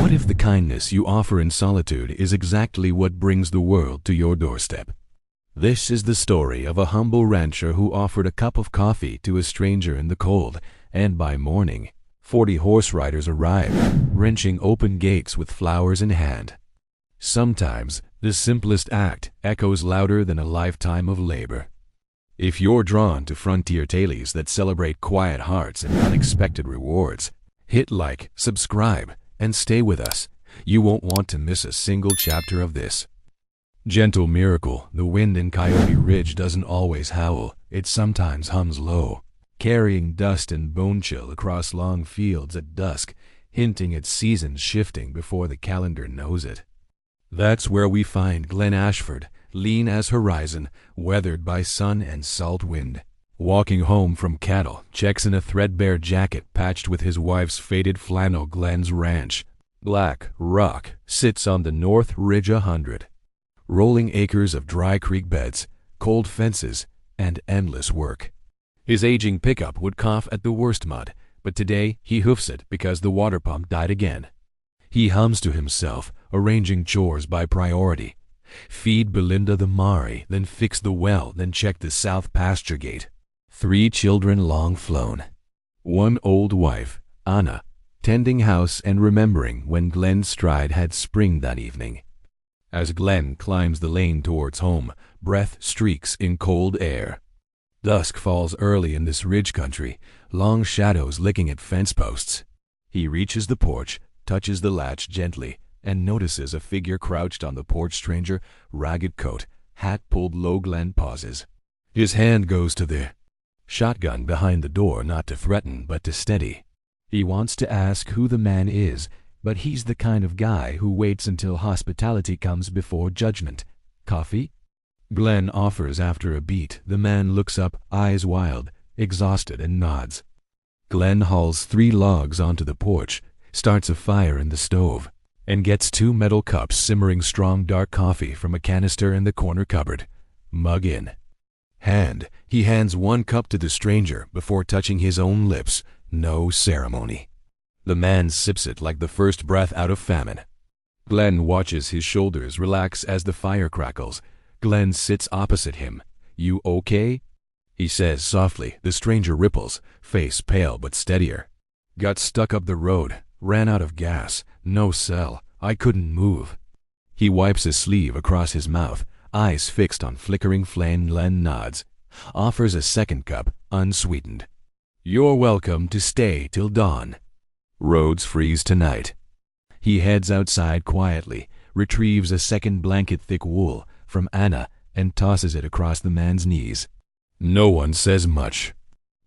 What if the kindness you offer in solitude is exactly what brings the world to your doorstep? This is the story of a humble rancher who offered a cup of coffee to a stranger in the cold, and by morning, 40 horse riders arrived, wrenching open gates with flowers in hand. Sometimes, the simplest act echoes louder than a lifetime of labor. If you're drawn to frontier tales that celebrate quiet hearts and unexpected rewards, hit like, subscribe, and stay with us. You won't want to miss a single chapter of this. Gentle miracle, the wind in Coyote Ridge doesn't always howl, it sometimes hums low, carrying dust and bone chill across long fields at dusk, hinting at seasons shifting before the calendar knows it. That's where we find Glenn Ashford, lean as horizon, weathered by sun and salt wind. Walking home from cattle, checks in a threadbare jacket patched with his wife's faded flannel. Glenn's ranch, Black Rock, sits on the North Ridge 100. Rolling acres of dry creek beds, cold fences, and endless work. His aging pickup would cough at the worst mud, but today he hoofs it because the water pump died again. He hums to himself, arranging chores by priority. Feed Belinda the Mari, then fix the well, then check the south pasture gate. 3 children long flown. 1 old wife, Anna, tending house and remembering when Glenn's stride had spring that evening. As Glenn climbs the lane towards home, breath streaks in cold air. Dusk falls early in this ridge country, long shadows licking at fence posts. He reaches the porch, touches the latch gently, and notices a figure crouched on the porch. Stranger, ragged coat, hat pulled low. Glenn pauses. His hand goes to the shotgun behind the door, not to threaten, but to steady. He wants to ask who the man is, but he's the kind of guy who waits until hospitality comes before judgment. Coffee? Glenn offers after a beat. The man looks up, eyes wild, exhausted, and nods. Glenn hauls 3 logs onto the porch, starts a fire in the stove, and gets 2 metal cups simmering strong dark coffee from a canister in the corner cupboard. Mug in hand, he hands 1 cup to the stranger before touching his own lips. No ceremony. The man sips it like the first breath out of famine. Glenn watches his shoulders relax as the fire crackles. Glenn sits opposite him. You okay? He says softly. The stranger ripples, face pale but steadier. Got stuck up the road, ran out of gas, no cell, I couldn't move. He wipes his sleeve across his mouth, eyes fixed on flickering flame. Glenn nods, offers a 2nd cup, unsweetened. You're welcome to stay till dawn. Roads freeze tonight. He heads outside quietly, retrieves a 2nd blanket-thick wool from Anna and tosses it across the man's knees. No one says much.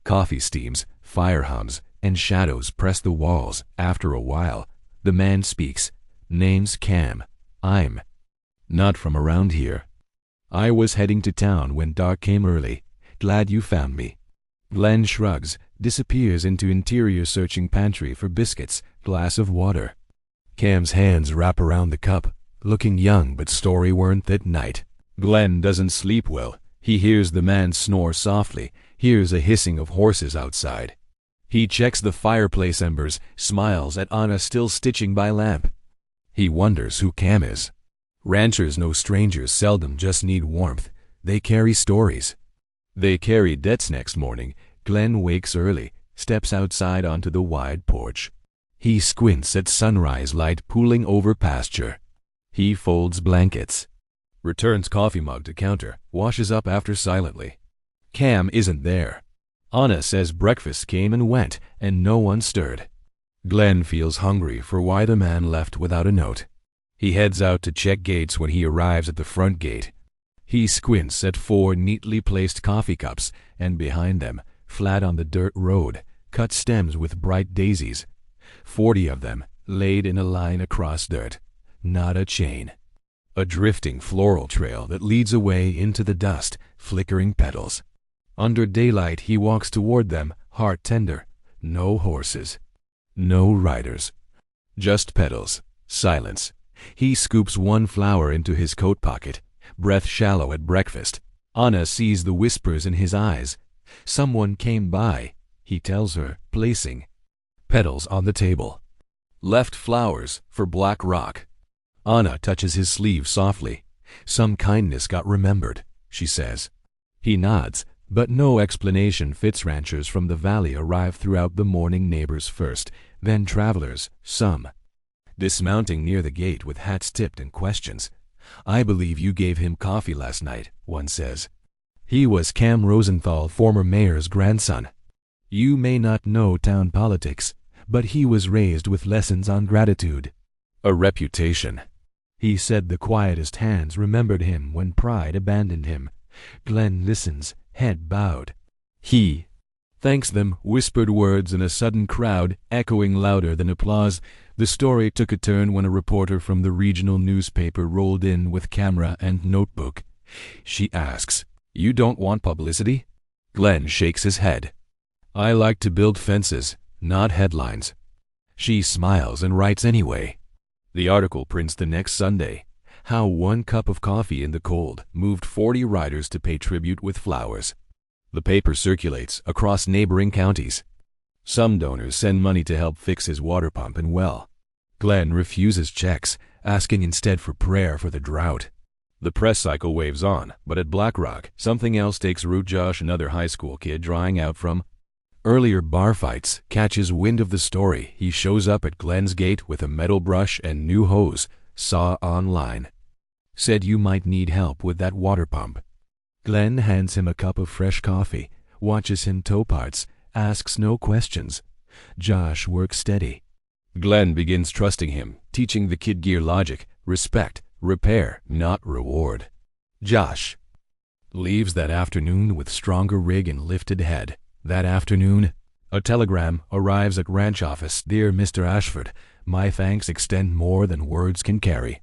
Coffee steams, fire hums, and shadows press the walls. After a while, the man speaks. Name's Cam. I'm not from around here. I was heading to town when dark came early. Glad you found me. Glenn shrugs, disappears into interior, searching pantry for biscuits, glass of water. Cam's hands wrap around the cup, looking young but story-worn. That night, Glenn doesn't sleep well. He hears the man snore softly, hears a hissing of horses outside. He checks the fireplace embers, smiles at Anna still stitching by lamp. He wonders who Cam is. Ranchers know strangers seldom just need warmth. They carry stories. They carry debts. Next morning, Glenn wakes early, steps outside onto the wide porch. He squints at sunrise light pooling over pasture. He folds blankets, returns coffee mug to counter, washes up after silently. Cam isn't there. Anna says breakfast came and went, and no one stirred. Glenn feels hungry for why the man left without a note. He heads out to check gates. When he arrives at the front gate, he squints at 4 neatly placed coffee cups, and behind them, flat on the dirt road, cut stems with bright daisies. 40 of them, laid in a line across dirt. Not a chain. A drifting floral trail that leads away into the dust, flickering petals. Under daylight he walks toward them, heart tender. No horses. No riders. Just petals. Silence. He scoops 1 flower into his coat pocket, breath shallow at breakfast. Anna sees the whispers in his eyes. Someone came by, he tells her, placing petals on the table. Left flowers for Black Rock. Anna touches his sleeve softly. Some kindness got remembered, she says. He nods, but no explanation fits. Ranchers from the valley arrive throughout the morning, neighbors first, then travelers, some. Dismounting near the gate with hats tipped and questions. I believe you gave him coffee last night, one says. He was Cam Rosenthal, former mayor's grandson. You may not know town politics, but he was raised with lessons on gratitude. A reputation. He said the quietest hands remembered him when pride abandoned him. Glenn listens, head bowed. He thanks them, whispered words in a sudden crowd, echoing louder than applause. The story took a turn when a reporter from the regional newspaper rolled in with camera and notebook. She asks, "You don't want publicity?" Glenn shakes his head. "I like to build fences, not headlines." She smiles and writes anyway. The article prints the next Sunday. How 1 cup of coffee in the cold moved 40 riders to pay tribute with flowers. The paper circulates across neighboring counties. Some donors send money to help fix his water pump and well. Glenn refuses checks, asking instead for prayer for the drought. The press cycle waves on, but at Black Rock, something else takes root. Josh, another high school kid drying out from earlier bar fights, catches wind of the story. He shows up at Glenn's gate with a metal brush and new hose. Saw online. Said you might need help with that water pump. Glenn hands him a cup of fresh coffee, watches him tow parts, asks no questions. Josh works steady. Glenn begins trusting him, teaching the kid gear logic, respect, repair, not reward. Josh leaves that afternoon with stronger rig and lifted head. That afternoon, a telegram arrives at ranch office. "Dear Mr. Ashford, my thanks extend more than words can carry.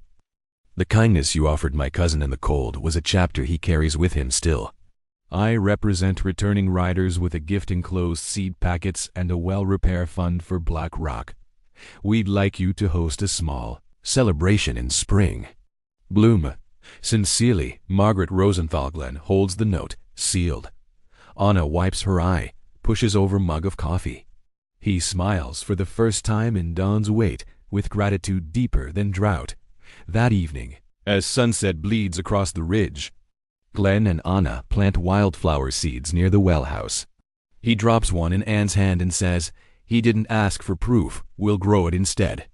The kindness you offered my cousin in the cold was a chapter he carries with him still. I represent returning riders with a gift enclosed seed packets and a well repair fund for Black Rock. We'd like you to host a small celebration in spring. Bloom. Sincerely, Margaret Rosenthal." Glenn holds the note, sealed. Anna wipes her eye, pushes over mug of coffee. He smiles for the first time in Dawn's wait, with gratitude deeper than drought. That evening, as sunset bleeds across the ridge, Glenn and Anna plant wildflower seeds near the well house. He drops one in Anne's hand and says, "He didn't ask for proof, we'll grow it instead."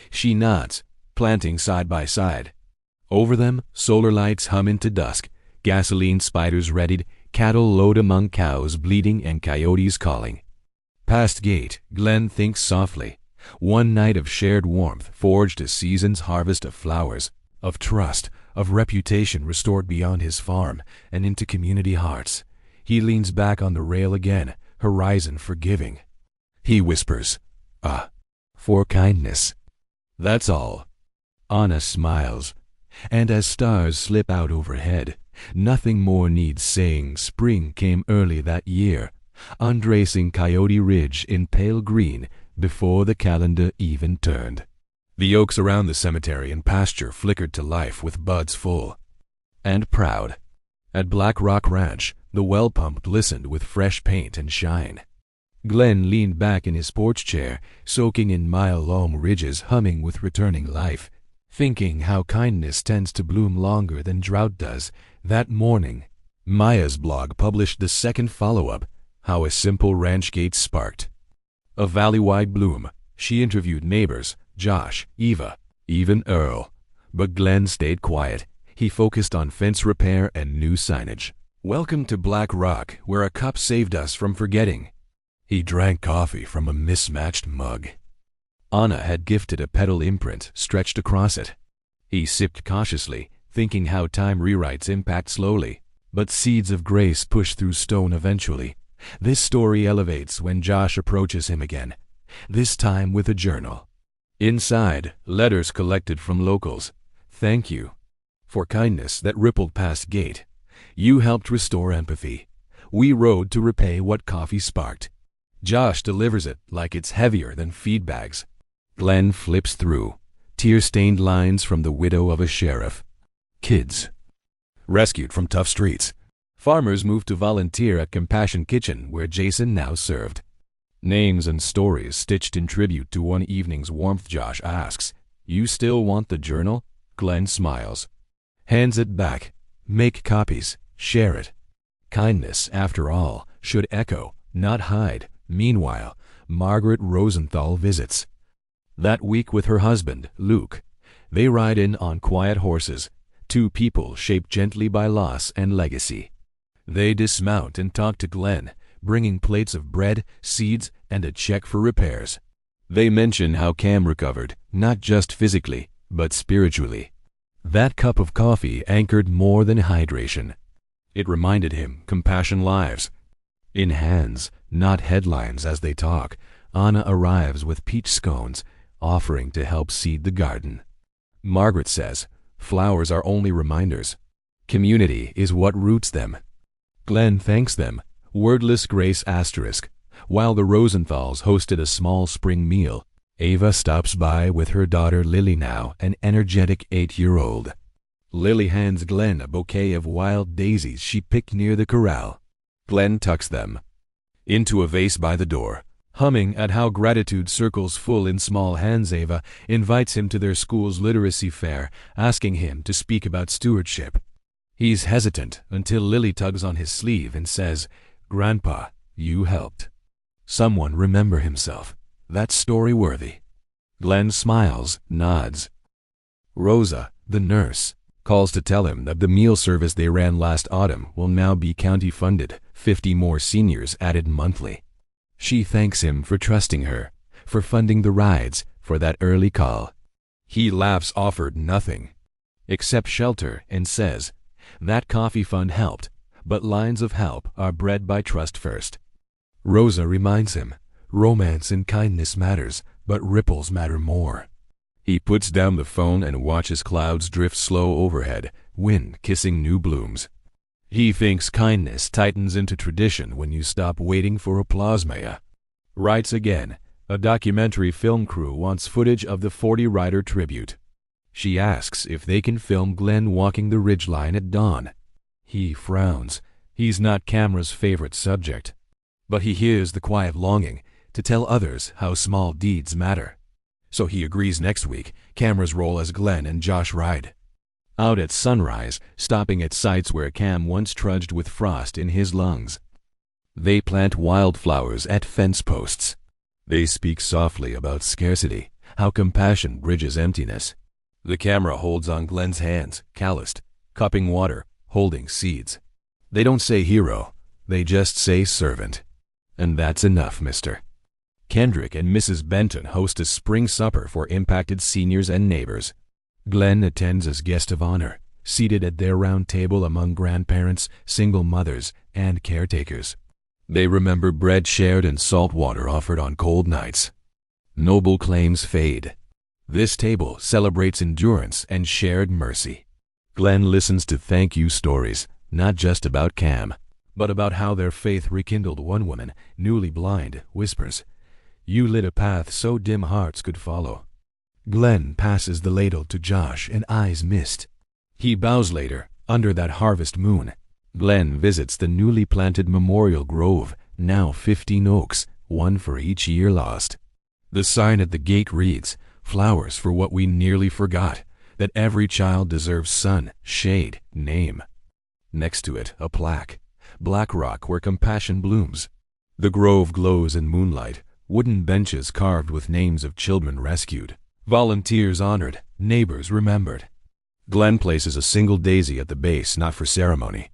She nods, planting side by side. Over them, solar lights hum into dusk, gasoline spiders readied, cattle load among cows bleating and coyotes calling. Past gate, Glenn thinks softly. One night of shared warmth forged a season's harvest of flowers, of trust, of reputation restored beyond his farm and into community hearts. He leans back on the rail again, horizon forgiving. He whispers, for kindness. That's all. Anna smiles, and as stars slip out overhead, nothing more needs saying. Spring came early that year, undracing Coyote Ridge in pale green before the calendar even turned. The oaks around the cemetery and pasture flickered to life with buds full and proud. At Black Rock Ranch, the well pump glistened with fresh paint and shine. Glenn leaned back in his porch chair, soaking in mile-long ridges humming with returning life, thinking how kindness tends to bloom longer than drought does. That morning, Maya's blog published the second follow-up, How a Simple Ranch Gate Sparked a valley-wide bloom. She interviewed neighbors, Josh, Eva, even Earl. But Glenn stayed quiet. He focused on fence repair and new signage. "Welcome to Black Rock, where a cup saved us from forgetting." He drank coffee from a mismatched mug. Anna had gifted a petal imprint stretched across it. He sipped cautiously, thinking how time rewrites impact slowly, but seeds of grace push through stone eventually. This story elevates when Josh approaches him again, this time with a journal. Inside, letters collected from locals. Thank you for kindness that rippled past gate. You helped restore empathy. We rode to repay what coffee sparked. Josh delivers it like it's heavier than feed bags. Glenn flips through, tear-stained lines from the widow of a sheriff. Kids rescued from tough streets. Farmers moved to volunteer at Compassion Kitchen, where Jason now served. Names and stories stitched in tribute to one evening's warmth. Josh asks, "You still want the journal?" Glenn smiles, hands it back. "Make copies, share it." Kindness, after all, should echo, not hide. Meanwhile, Margaret Rosenthal visits. That week with her husband, Luke. They ride in on quiet horses, two people shaped gently by loss and legacy. They dismount and talk to Glenn, bringing plates of bread, seeds, and a check for repairs. They mention how Cam recovered, not just physically, but spiritually. That cup of coffee anchored more than hydration. It reminded him compassion lives in hands, not headlines. As they talk, Anna arrives with peach scones, offering to help seed the garden. Margaret says, "Flowers are only reminders. Community is what roots them." Glenn thanks them, wordless grace asterisk. While the Rosenthals hosted a small spring meal, Ava stops by with her daughter Lily, now an energetic 8-year-old. Lily hands Glenn a bouquet of wild daisies she picked near the corral. Glenn tucks them into a vase by the door. Humming at how gratitude circles full in small hands, Ava invites him to their school's literacy fair, asking him to speak about stewardship. He's hesitant until Lily tugs on his sleeve and says, "Grandpa, you helped someone remember himself. That's story-worthy." Glenn smiles, nods. Rosa, the nurse, calls to tell him that the meal service they ran last autumn will now be county-funded, 50 more seniors added monthly. She thanks him for trusting her, for funding the rides, for that early call. He laughs, offered nothing except shelter, and says, "That coffee fund helped, but lines of help are bred by trust first." Rosa reminds him, romance and kindness matters, but ripples matter more. He puts down the phone and watches clouds drift slow overhead, wind kissing new blooms. He thinks kindness tightens into tradition when you stop waiting for applause. Maya writes again. A documentary film crew wants footage of the 40-rider tribute. She asks if they can film Glenn walking the ridgeline at dawn. He frowns. He's not camera's favorite subject. But he hears the quiet longing to tell others how small deeds matter. So he agrees. Next week, cameras roll as Glenn and Josh ride out at sunrise, stopping at sites where Cam once trudged with frost in his lungs. They plant wildflowers at fence posts. They speak softly about scarcity, how compassion bridges emptiness. The camera holds on Glenn's hands, calloused, cupping water, holding seeds. They don't say hero, they just say servant. And that's enough, mister. Kendrick and Mrs. Benton host a spring supper for impacted seniors and neighbors. Glenn attends as guest of honor, seated at their round table among grandparents, single mothers, and caretakers. They remember bread shared and salt water offered on cold nights. Noble claims fade. This table celebrates endurance and shared mercy. Glenn listens to thank you stories, not just about Cam, but about how their faith rekindled. One woman, newly blind, whispers, "You lit a path so dim hearts could follow." Glenn passes the ladle to Josh and eyes mist. He bows later, under that harvest moon. Glenn visits the newly planted memorial grove, now 15 oaks, one for each year lost. The sign at the gate reads, "Flowers for what we nearly forgot, that every child deserves sun, shade, name." Next to it, a plaque, "Black Rock where compassion blooms." The grove glows in moonlight, wooden benches carved with names of children rescued. Volunteers honored, neighbors remembered. Glenn places a single daisy at the base, not for ceremony,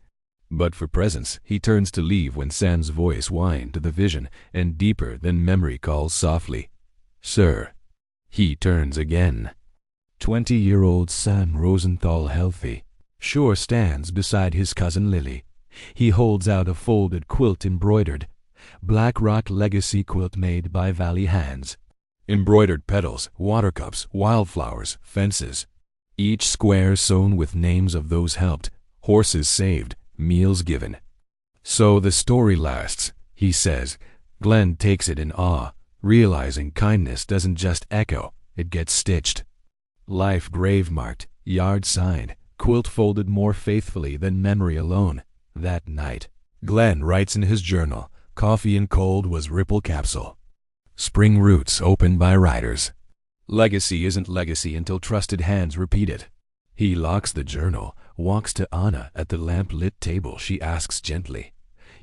but for presence. He turns to leave when Sam's voice winds to the vision, and deeper than memory calls softly, "Sir." He turns again. 20-year-old Sam Rosenthal, healthy, sure, stands beside his cousin Lily. He holds out a folded quilt, embroidered, Black Rock legacy quilt made by Valley hands. Embroidered petals, water cups, wildflowers, fences. Each square sewn with names of those helped, horses saved, meals given. "So the story lasts," he says. Glenn takes it in awe, realizing kindness doesn't just echo, it gets stitched. Life grave-marked, yard signed, quilt folded more faithfully than memory alone. That night, Glenn writes in his journal, Coffee and cold was Ripple Capsule. Spring Roots opened by riders. Legacy isn't legacy until trusted hands repeat it. He locks the journal, walks to Anna at the lamp-lit table. She asks gently,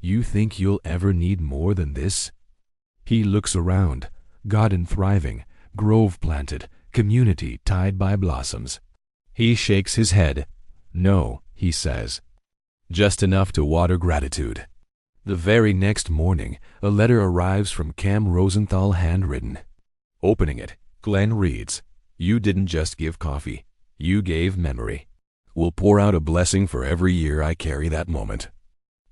"You think you'll ever need more than this?" He looks around. Garden thriving, grove planted, community tied by blossoms. He shakes his head. "No," he says. "Just enough to water gratitude." The very next morning, a letter arrives from Cam Rosenthal, handwritten. Opening it, Glenn reads, "You didn't just give coffee. You gave memory. Will pour out a blessing for every year I carry that moment.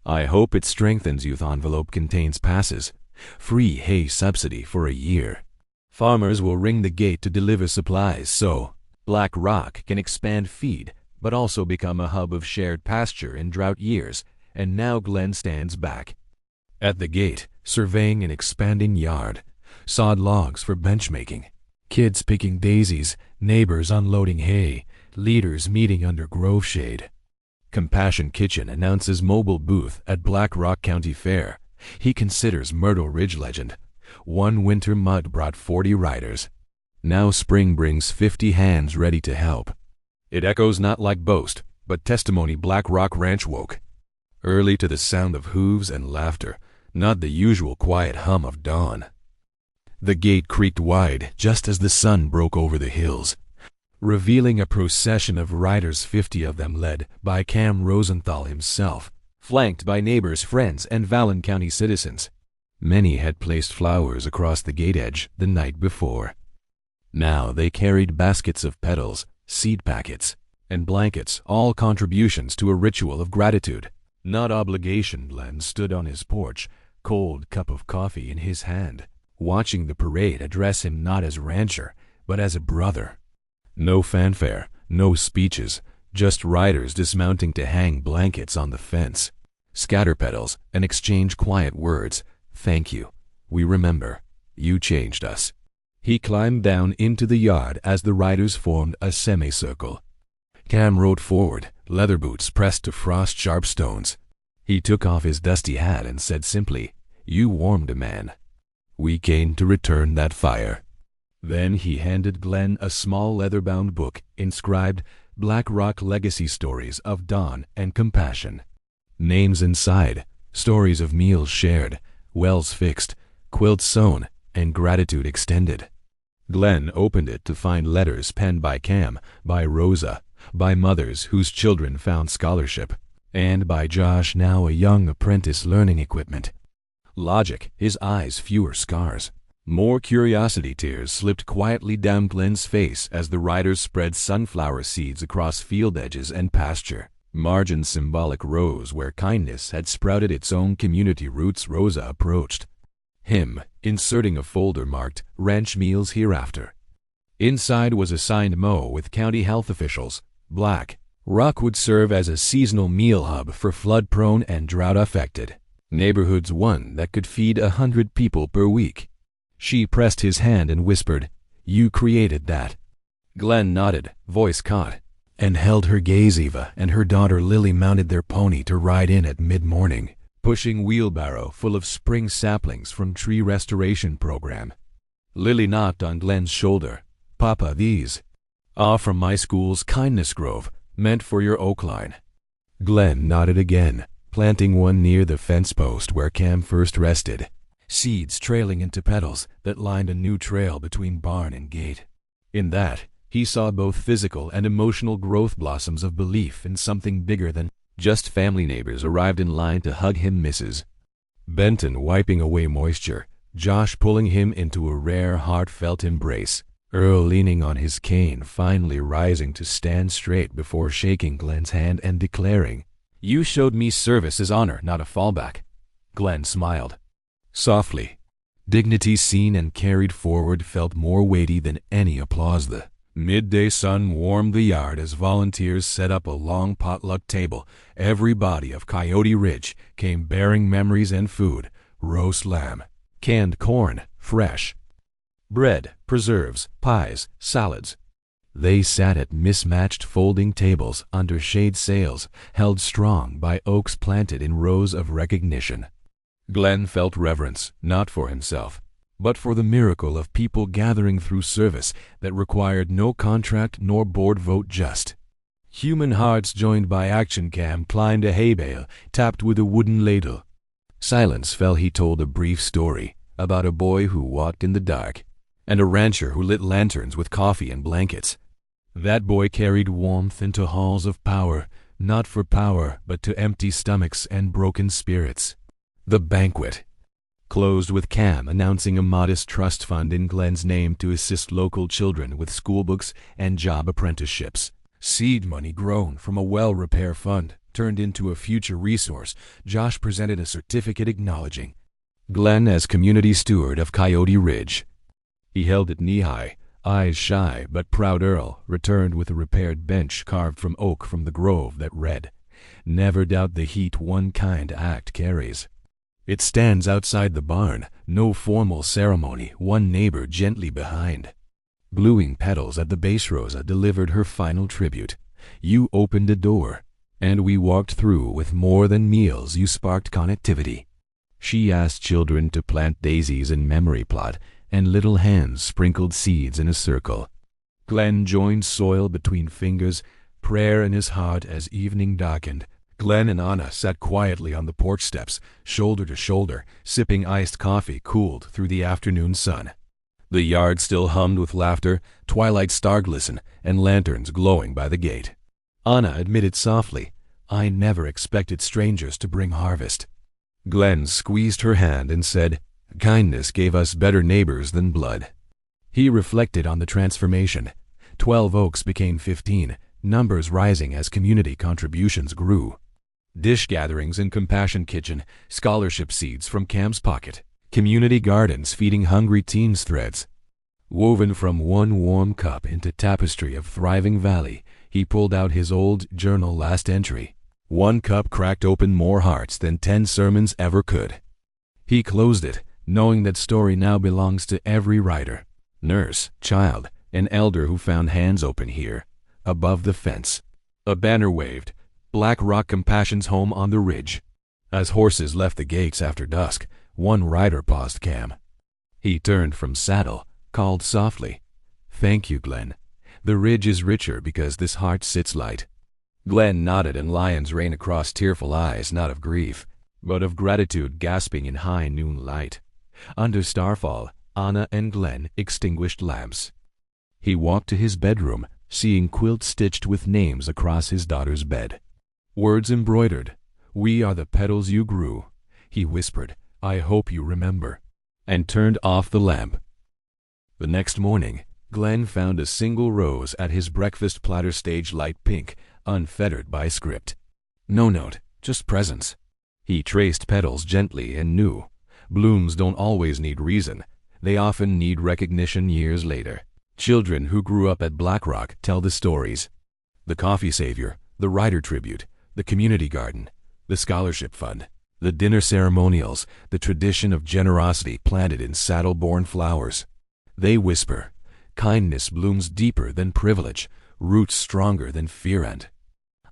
I hope it strengthens you." Envelope contains passes. Free hay subsidy for a year. Farmers will ring the gate to deliver supplies so Black Rock can expand feed, but also become a hub of shared pasture in drought years. And now Glenn stands back. At the gate, surveying an expanding yard. Sawed logs for benchmaking. Kids picking daisies, neighbors unloading hay, leaders meeting under grove shade. Compassion Kitchen announces mobile booth at Black Rock County Fair. He considers Myrtle Ridge legend. One winter mud brought 40 riders. Now spring brings 50 hands ready to help. It echoes not like boast, but testimony. Black Rock Ranch woke early to the sound of hooves and laughter, not the usual quiet hum of dawn. The gate creaked wide just as the sun broke over the hills, revealing a procession of riders, 50 of them led by Cam Rosenthal himself, flanked by neighbors, friends, and Vallon County citizens. Many had placed flowers across the gate edge the night before. Now they carried baskets of petals, seed packets, and blankets, all contributions to a ritual of gratitude, not obligation. Glenn stood on his porch, cold cup of coffee in his hand, watching the parade address him not as rancher, but as a brother. No fanfare, no speeches, just riders dismounting to hang blankets on the fence, scatter petals, and exchange quiet words. "Thank you. We remember. You changed us." He climbed down into the yard as the riders formed a semicircle. Cam rode forward, leather boots pressed to frost-sharp stones. He took off his dusty hat and said simply, "You warmed a man. We came to return that fire." Then he handed Glenn a small leather-bound book inscribed Black Rock Legacy Stories of Dawn and Compassion. Names inside, stories of meals shared, wells fixed, quilts sewn, and gratitude extended. Glenn opened it to find letters penned by Cam, by Rosa, by mothers whose children found scholarship, and by Josh, now a young apprentice learning equipment. Logic, his eyes fewer scars. More curiosity tears slipped quietly down Glenn's face as the riders spread sunflower seeds across field edges and pasture. Margins symbolic rows where kindness had sprouted its own community roots. Rosa approached him, inserting a folder marked Ranch Meals Hereafter. Inside was a signed memo with county health officials. Black Rock would serve as a seasonal meal hub for flood-prone and drought-affected neighborhoods, one that could feed 100 people per week. She pressed his hand and whispered, "You created that." Glenn nodded, voice caught, and held her gaze. Eva and her daughter Lily mounted their pony to ride in at mid-morning, pushing wheelbarrow full of spring saplings from tree restoration program. Lily knocked on Glenn's shoulder. "Papa, these are from my school's kindness grove, meant for your oak line." Glenn nodded again, planting one near the fence post where Cam first rested. Seeds trailing into petals that lined a new trail between barn and gate. In that, he saw both physical and emotional growth, blossoms of belief in something bigger than just family. Neighbors arrived in line to hug him, Mrs. Benton wiping away moisture, Josh pulling him into a rare, heartfelt embrace, Earl leaning on his cane, finally rising to stand straight before shaking Glenn's hand and declaring, "You showed me service as honor, not a fallback." Glenn smiled. Softly. Dignity seen and carried forward felt more weighty than any applause. The midday sun warmed the yard as volunteers set up a long potluck table. Everybody of Coyote Ridge came bearing memories and food: roast lamb, canned corn, fresh bread, preserves, pies, salads. They sat at mismatched folding tables under shade sails held strong by oaks planted in rows of recognition. Glenn felt reverence, not for himself, but for the miracle of people gathering through service that required no contract nor board vote just. Human hearts joined by action cam climbed a hay bale, tapped with a wooden ladle. Silence fell. He told a brief story about a boy who walked in the dark and a rancher who lit lanterns with coffee and blankets. That boy carried warmth into halls of power, not for power, but to empty stomachs and broken spirits. The banquet closed with Cam announcing a modest trust fund in Glenn's name to assist local children with schoolbooks and job apprenticeships. Seed money grown from a well repair fund turned into a future resource. Josh presented a certificate acknowledging Glenn as community steward of Coyote Ridge. He held it knee-high. Eyes shy but proud. Earl returned with a repaired bench carved from oak from the grove that read, "Never doubt the heat one kind act carries." It stands outside the barn, no formal ceremony, one neighbor gently behind. Bluing petals at the base. Rosa delivered her final tribute. You opened a door, and we walked through. With more than meals, you sparked connectivity. She asked children to plant daisies in memory plot, and little hands sprinkled seeds in a circle. Glenn joined soil between fingers, prayer in his heart. As evening darkened, Glenn and Anna sat quietly on the porch steps, shoulder to shoulder, sipping iced coffee cooled through the afternoon sun. The yard still hummed with laughter, twilight star glisten, and lanterns glowing by the gate. Anna admitted softly, "I never expected strangers to bring harvest." Glenn squeezed her hand and said, "Kindness gave us better neighbors than blood." He reflected on the transformation. 12 Oaks became 15, numbers rising as community contributions grew. Dish gatherings in Compassion Kitchen, scholarship seeds from Cam's pocket, community gardens feeding hungry teens. Threads woven from one warm cup into tapestry of thriving valley. He pulled out his old journal. Last entry, "One cup cracked open more hearts than 10 sermons ever could." He closed it, knowing that story now belongs to every writer, nurse, child, and elder who found hands open here. Above the fence, a banner waved, "Black Rock Compassion's home on the ridge." As horses left the gates after dusk, one rider paused Cam. He turned from saddle, called softly, "Thank you, Glenn. The ridge is richer because this heart sits light." Glenn nodded, and lions ran across tearful eyes, not of grief, but of gratitude gasping in high noon light. Under starfall, Anna and Glenn extinguished lamps. He walked to his bedroom, seeing quilts stitched with names across his daughter's bed. Words embroidered, "We are the petals you grew." He whispered, "I hope you remember," and turned off the lamp. The next morning, Glenn found a single rose at his breakfast platter, stage light pink, unfettered by script. No note, just presence. He traced petals gently and knew, blooms don't always need reason. They often need recognition years later. Children who grew up at Black Rock tell the stories. The coffee savior, the writer tribute, the community garden, the scholarship fund, the dinner ceremonials, the tradition of generosity planted in saddle-born flowers. They whisper, kindness blooms deeper than privilege, roots stronger than fear. And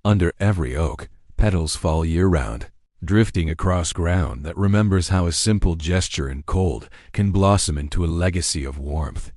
under every oak, petals fall year-round, drifting across ground that remembers how a simple gesture in cold can blossom into a legacy of warmth.